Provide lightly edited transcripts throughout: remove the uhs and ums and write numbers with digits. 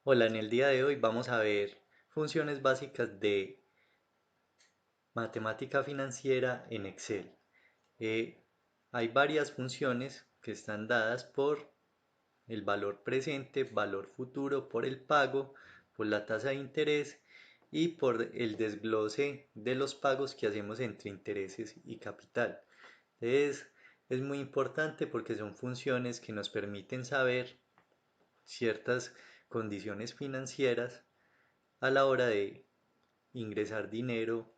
Hola, en el día de hoy vamos a ver funciones básicas de matemática financiera en Excel. Eh, Hay varias funciones que están dadas por el valor presente, valor futuro, por el pago, por la tasa de interés y por el desglose de los pagos que hacemos entre intereses y capital. Entonces, es muy importante porque son funciones que nos permiten saber ciertas condiciones financieras a la hora de ingresar dinero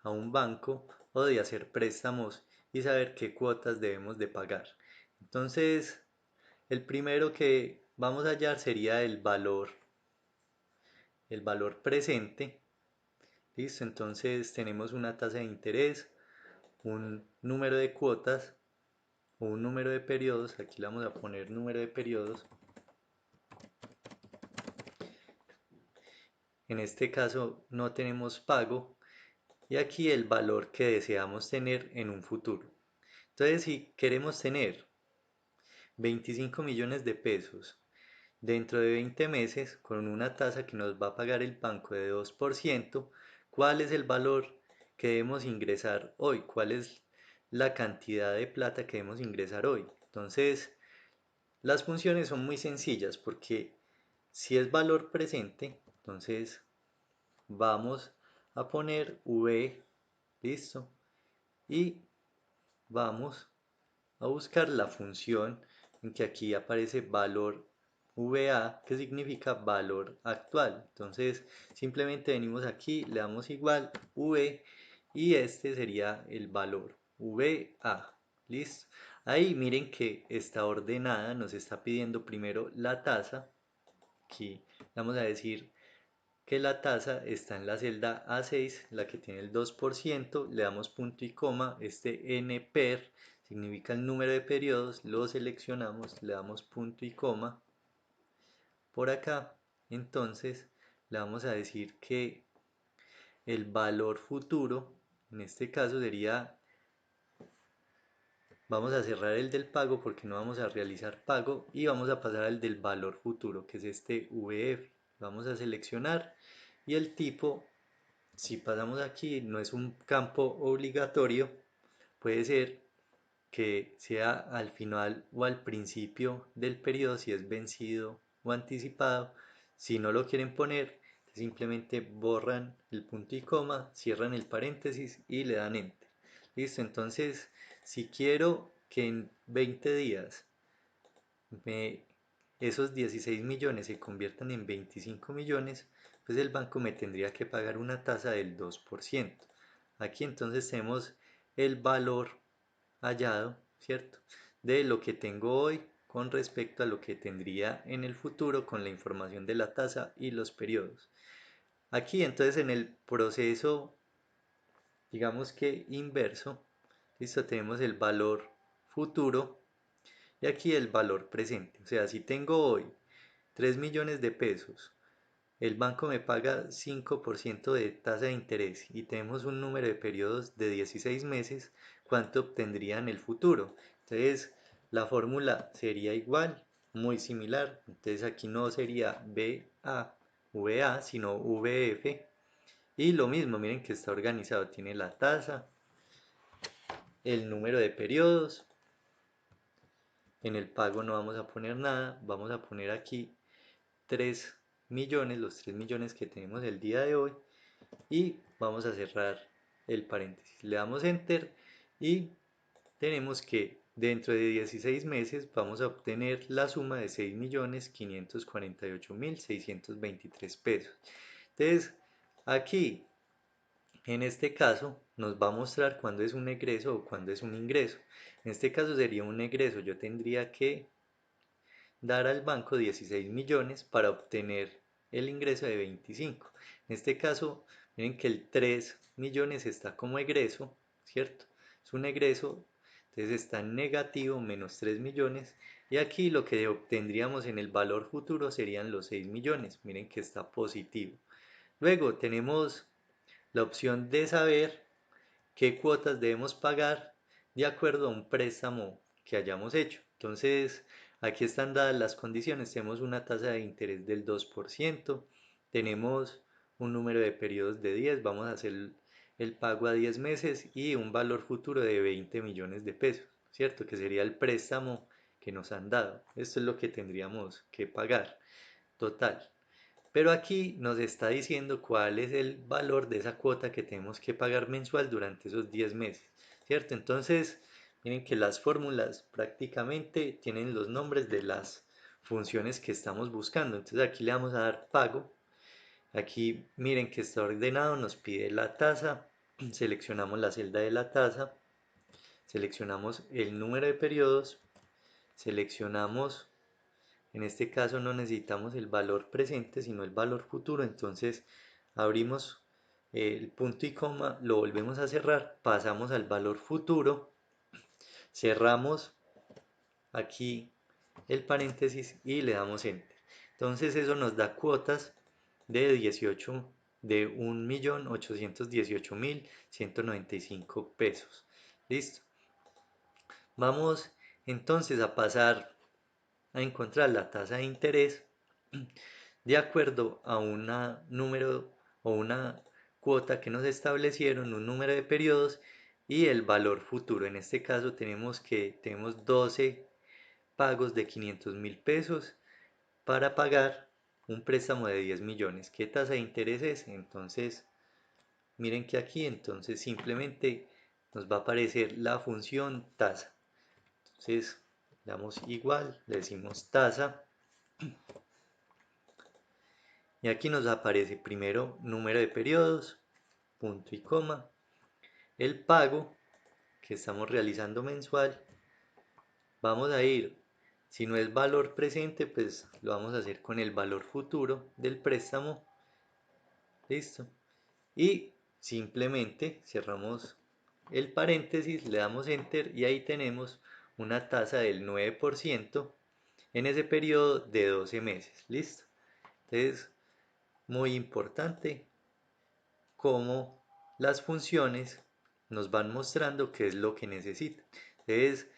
a un banco o de hacer préstamos y saber qué cuotas debemos de pagar. Entonces, el primero que vamos a hallar sería el valor presente. ¿Listo? Entonces tenemos una tasa de interés, un número de cuotas o un número de periodos. Aquí le vamos a poner número de periodos. En este caso no tenemos pago y aquí el valor que deseamos tener en un futuro. Entonces, si queremos tener 25 millones de pesos dentro de 20 meses con una tasa que nos va a pagar el banco de 2%, ¿cuál es el valor que debemos ingresar hoy? ¿Cuál es la cantidad de plata que debemos ingresar hoy? Entonces, las funciones son muy sencillas porque si es valor presente, entonces vamos a poner V, listo, y vamos a buscar la función en que aquí aparece valor VA, que significa valor actual. Entonces, simplemente venimos aquí, le damos igual V y este sería el valor VA. ¿Listo? Ahí miren que está ordenada, nos está pidiendo primero la tasa. Aquí vamos a decir que la tasa está en la celda A6, la que tiene el 2%, le damos punto y coma, este NPER significa el número de periodos, lo seleccionamos, le damos punto y coma por acá, entonces le vamos a decir que el valor futuro, en este caso sería, vamos a cerrar el del pago porque no vamos a realizar pago y vamos a pasar al del valor futuro, que es este VF. Vamos a seleccionar y el tipo, si pasamos aquí, no es un campo obligatorio, puede ser que sea al final o al principio del periodo, si es vencido o anticipado. Si no lo quieren poner, simplemente borran el punto y coma, cierran el paréntesis y le dan enter. Listo, entonces si quiero que en 20 días me, esos 16 millones se conviertan en 25 millones, pues el banco me tendría que pagar una tasa del 2%. Aquí entonces tenemos el valor hallado, ¿cierto? De lo que tengo hoy con respecto a lo que tendría en el futuro con la información de la tasa y los periodos. Aquí entonces en el proceso, digamos que inverso, listo, tenemos el valor futuro y aquí el valor presente. O sea, si tengo hoy 3 millones de pesos, el banco me paga 5% de tasa de interés y tenemos un número de periodos de 16 meses, ¿cuánto obtendría en el futuro? Entonces, la fórmula sería igual, muy similar. Entonces, aquí no sería VA, sino VF. Y lo mismo, miren que está organizado, tiene la tasa, el número de periodos. En el pago no vamos a poner nada, vamos a poner aquí 3 millones, los 3 millones que tenemos el día de hoy y vamos a cerrar el paréntesis. Le damos enter y tenemos que dentro de 16 meses vamos a obtener la suma de 6.548.623 pesos. Entonces, aquí en este caso nos va a mostrar cuándo es un egreso o cuándo es un ingreso. En este caso sería un egreso, yo tendría que dar al banco 16 millones para obtener el ingreso de 25. En este caso, miren que el 3 millones está como egreso, ¿cierto? Es un egreso, entonces está en negativo, menos 3 millones. Y aquí lo que obtendríamos en el valor futuro serían los 6 millones. Miren que está positivo. Luego tenemos la opción de saber qué cuotas debemos pagar de acuerdo a un préstamo que hayamos hecho. Entonces, Aquí están dadas las condiciones, tenemos una tasa de interés del 2%, tenemos un número de periodos de 10, vamos a hacer el pago a 10 meses y un valor futuro de 20 millones de pesos, ¿cierto? Que sería el préstamo que nos han dado. Esto es lo que tendríamos que pagar total. Pero aquí nos está diciendo cuál es el valor de esa cuota que tenemos que pagar mensual durante esos 10 meses, ¿cierto? Entonces, miren que las fórmulas prácticamente tienen los nombres de las funciones que estamos buscando. Entonces aquí le vamos a dar pago. Aquí miren que está ordenado, nos pide la tasa, seleccionamos la celda de la tasa, seleccionamos el número de periodos, seleccionamos, en este caso no necesitamos el valor presente, sino el valor futuro, entonces abrimos el punto y coma, lo volvemos a cerrar, pasamos al valor futuro, cerramos aquí el paréntesis y le damos enter. Entonces eso nos da cuotas de 1.818.195 pesos. Listo. Vamos entonces a pasar a encontrar la tasa de interés de acuerdo a un número o una cuota que nos establecieron, un número de periodos y el valor futuro. En este caso tenemos 12 pagos de 500.000 pesos para pagar un préstamo de 10 millones. ¿Qué tasa de interés es? Entonces, miren que aquí entonces simplemente nos va a aparecer la función tasa. Entonces, damos igual, le decimos tasa y aquí nos aparece primero número de periodos, punto y coma, el pago que estamos realizando mensual. Vamos a ir, si no es valor presente, pues lo vamos a hacer con el valor futuro del préstamo. Listo. Y simplemente cerramos el paréntesis, le damos enter y ahí tenemos una tasa del 9% en ese periodo de 12 meses. Listo. Entonces, muy importante cómo las funciones nos van mostrando qué es lo que necesitan. Entonces,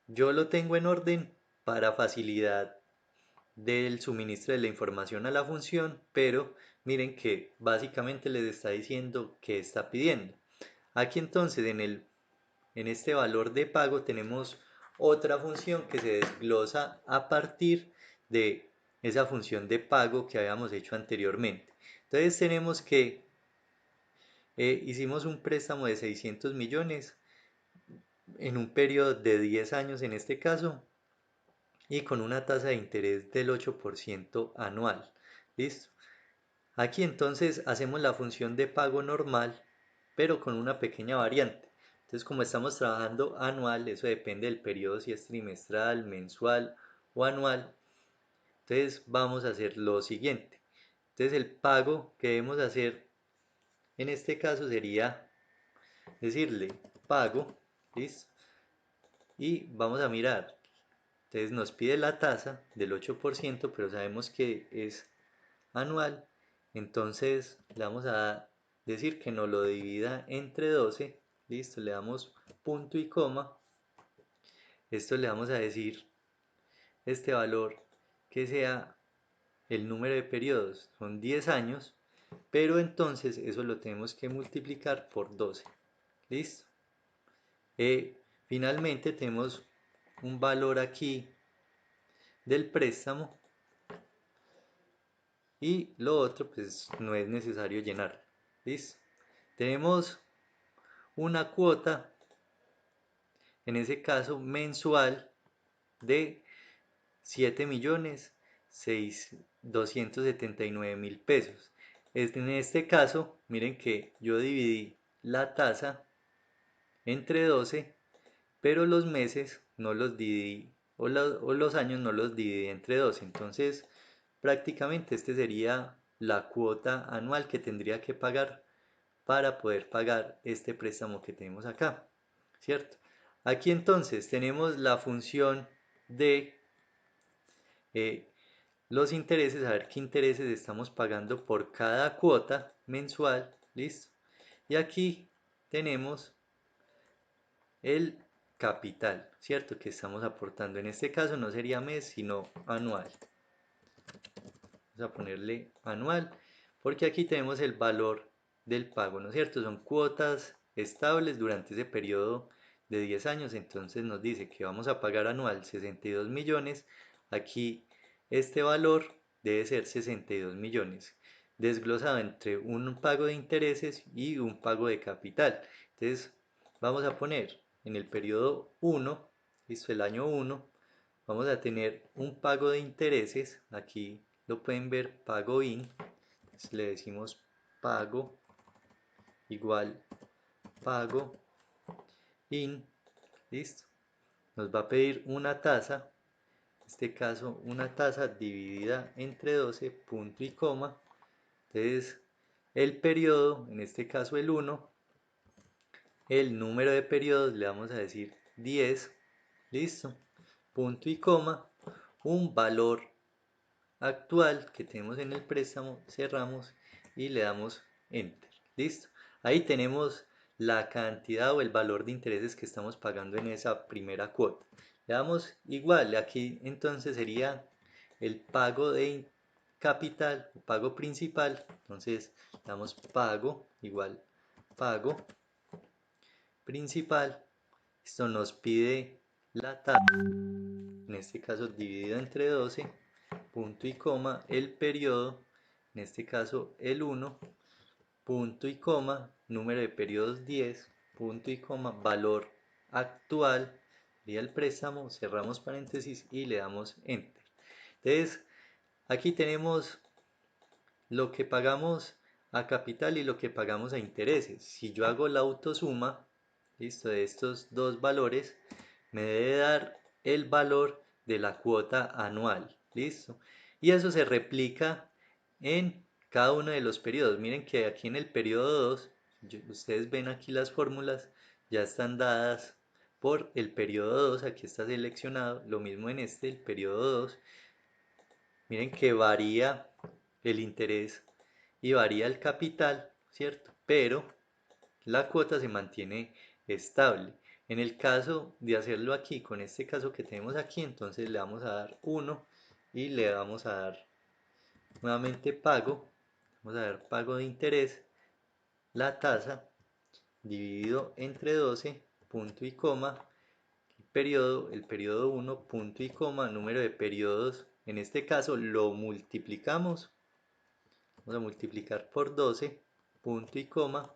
yo lo tengo en orden para facilidad del suministro de la información a la función, pero miren que básicamente les está diciendo qué está pidiendo. Aquí entonces en este valor de pago tenemos otra función que se desglosa a partir de esa función de pago que habíamos hecho anteriormente. Entonces tenemos que hicimos un préstamo de 600 millones en un periodo de 10 años en este caso y con una tasa de interés del 8% anual. ¿Listo? Aquí entonces hacemos la función de pago normal, pero con una pequeña variante. Entonces, como estamos trabajando anual, eso depende del periodo, si es trimestral, mensual o anual. Entonces, vamos a hacer lo siguiente. Entonces, el pago que debemos hacer en este caso sería decirle pago, ¿listo? Y vamos a mirar. Entonces, nos pide la tasa del 8%, pero sabemos que es anual, entonces le vamos a decir que nos lo divida entre 12, listo, le damos punto y coma, esto le vamos a decir este valor que sea el número de periodos, son 10 años, pero entonces eso lo tenemos que multiplicar por 12, listo. Finalmente tenemos un valor aquí del préstamo y lo otro pues no es necesario llenar, listo. Tenemos una cuota, en ese caso mensual, de 7.279.000 pesos. En este caso, miren que yo dividí la tasa entre 12, pero los meses no los dividí, o los años no los dividí entre 12. Entonces, prácticamente este sería la cuota anual que tendría que pagar para poder pagar este préstamo que tenemos acá, ¿cierto? Aquí entonces tenemos la función de eh, los intereses, a ver qué intereses estamos pagando por cada cuota mensual, ¿listo? Y aquí tenemos el capital, ¿cierto? Que estamos aportando. En este caso no sería mes, sino anual. Vamos a ponerle anual, porque aquí tenemos el valor del pago, ¿no es cierto? Son cuotas estables durante ese periodo de 10 años, entonces nos dice que vamos a pagar anual 62 millones. Aquí este valor debe ser 62 millones, desglosado entre un pago de intereses y un pago de capital. Entonces vamos a poner en el periodo 1, listo, el año 1, vamos a tener un pago de intereses. Aquí lo pueden ver, pago in. Entonces le decimos pago igual pago in. Listo. Nos va a pedir una tasa. En este caso, una tasa dividida entre 12, punto y coma. Entonces, el periodo, en este caso el 1, el número de periodos le vamos a decir 10. Listo. Punto y coma. Un valor actual que tenemos en el préstamo, cerramos y le damos enter. Listo. Ahí tenemos la cantidad o el valor de intereses que estamos pagando en esa primera cuota. Le damos igual, aquí entonces sería el pago de capital o pago principal. Entonces damos pago igual pago principal. Esto nos pide la tasa, en este caso dividido entre 12, punto y coma, el periodo, en este caso el 1, punto y coma, número de periodos 10, punto y coma, valor actual, sería el préstamo, cerramos paréntesis y le damos enter. Entonces, aquí tenemos lo que pagamos a capital y lo que pagamos a intereses. Si yo hago la autosuma, listo, de estos dos valores, me debe dar el valor de la cuota anual, listo. Y eso se replica en cada uno de los periodos. Miren que aquí en el periodo 2, ustedes ven aquí las fórmulas, ya están dadas por el periodo 2, aquí está seleccionado, lo mismo en este, el periodo 2. Miren que varía el interés y varía el capital, ¿cierto? Pero la cuota se mantiene estable. En el caso de hacerlo aquí, con este caso que tenemos aquí, entonces le vamos a dar 1 y le vamos a dar nuevamente pago. Vamos a dar pago de interés, la tasa dividido entre 12, punto y coma, el periodo 1, punto y coma, número de periodos. En este caso lo multiplicamos. Vamos a multiplicar por 12, punto y coma,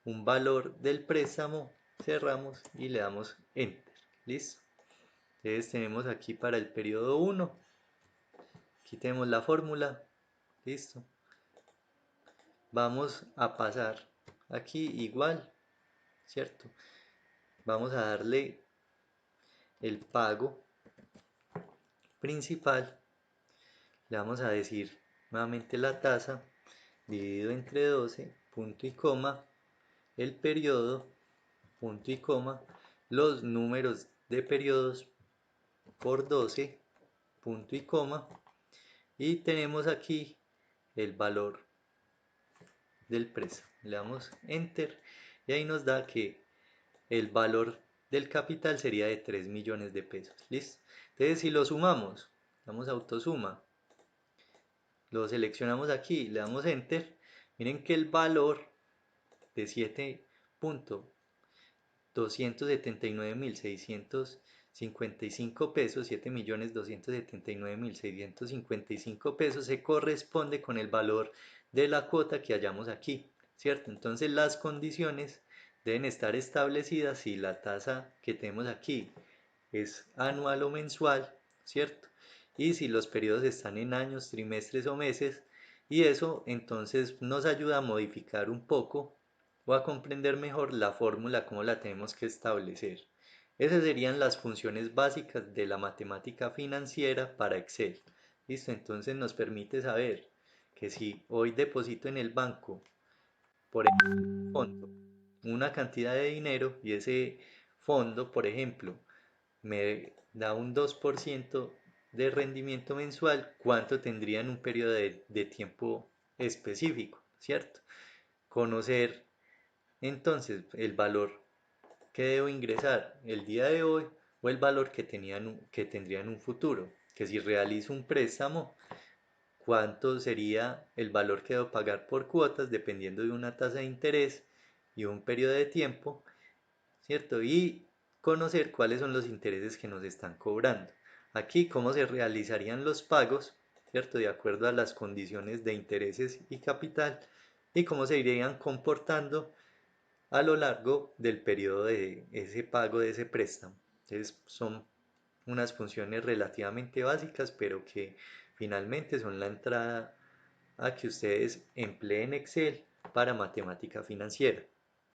un valor del préstamo, cerramos y le damos enter. ¿Listo? Entonces tenemos aquí para el periodo 1, aquí tenemos la fórmula. Listo. Vamos a pasar aquí igual, ¿cierto? Vamos a darle el pago principal, le vamos a decir nuevamente la tasa dividido entre 12, punto y coma, el periodo, punto y coma, los números de periodos por 12, punto y coma, y tenemos aquí el valor del préstamo. Le damos enter y ahí nos da que el valor del capital sería de 3 millones de pesos. ¿Listo? Entonces si lo sumamos, damos autosuma, lo seleccionamos aquí, le damos enter, miren que el valor de 7.279.655 pesos, 7.279.655 pesos, se corresponde con el valor de la cuota que hallamos aquí, ¿cierto? Entonces las condiciones deben estar establecidas si la tasa que tenemos aquí es anual o mensual, ¿cierto? Y si los periodos están en años, trimestres o meses, y eso entonces nos ayuda a modificar un poco o a comprender mejor la fórmula, cómo la tenemos que establecer. Esas serían las funciones básicas de la matemática financiera para Excel. ¿Listo? Entonces nos permite saber que si hoy deposito en el banco, por ejemplo, fondo, una cantidad de dinero y ese fondo, por ejemplo, me da un 2% de rendimiento mensual, ¿cuánto tendría en un periodo de tiempo específico? ¿Cierto? Conocer entonces el valor ¿Qué debo ingresar el día de hoy o el valor que tendría en un futuro? Que si realizo un préstamo, ¿cuánto sería el valor que debo pagar por cuotas dependiendo de una tasa de interés y un periodo de tiempo, ¿cierto? Y conocer cuáles son los intereses que nos están cobrando. Aquí, cómo se realizarían los pagos, ¿cierto? De acuerdo a las condiciones de intereses y capital y cómo se irían comportando a lo largo del periodo de ese pago de ese préstamo. Entonces son unas funciones relativamente básicas, pero que finalmente son la entrada a que ustedes empleen Excel para matemática financiera.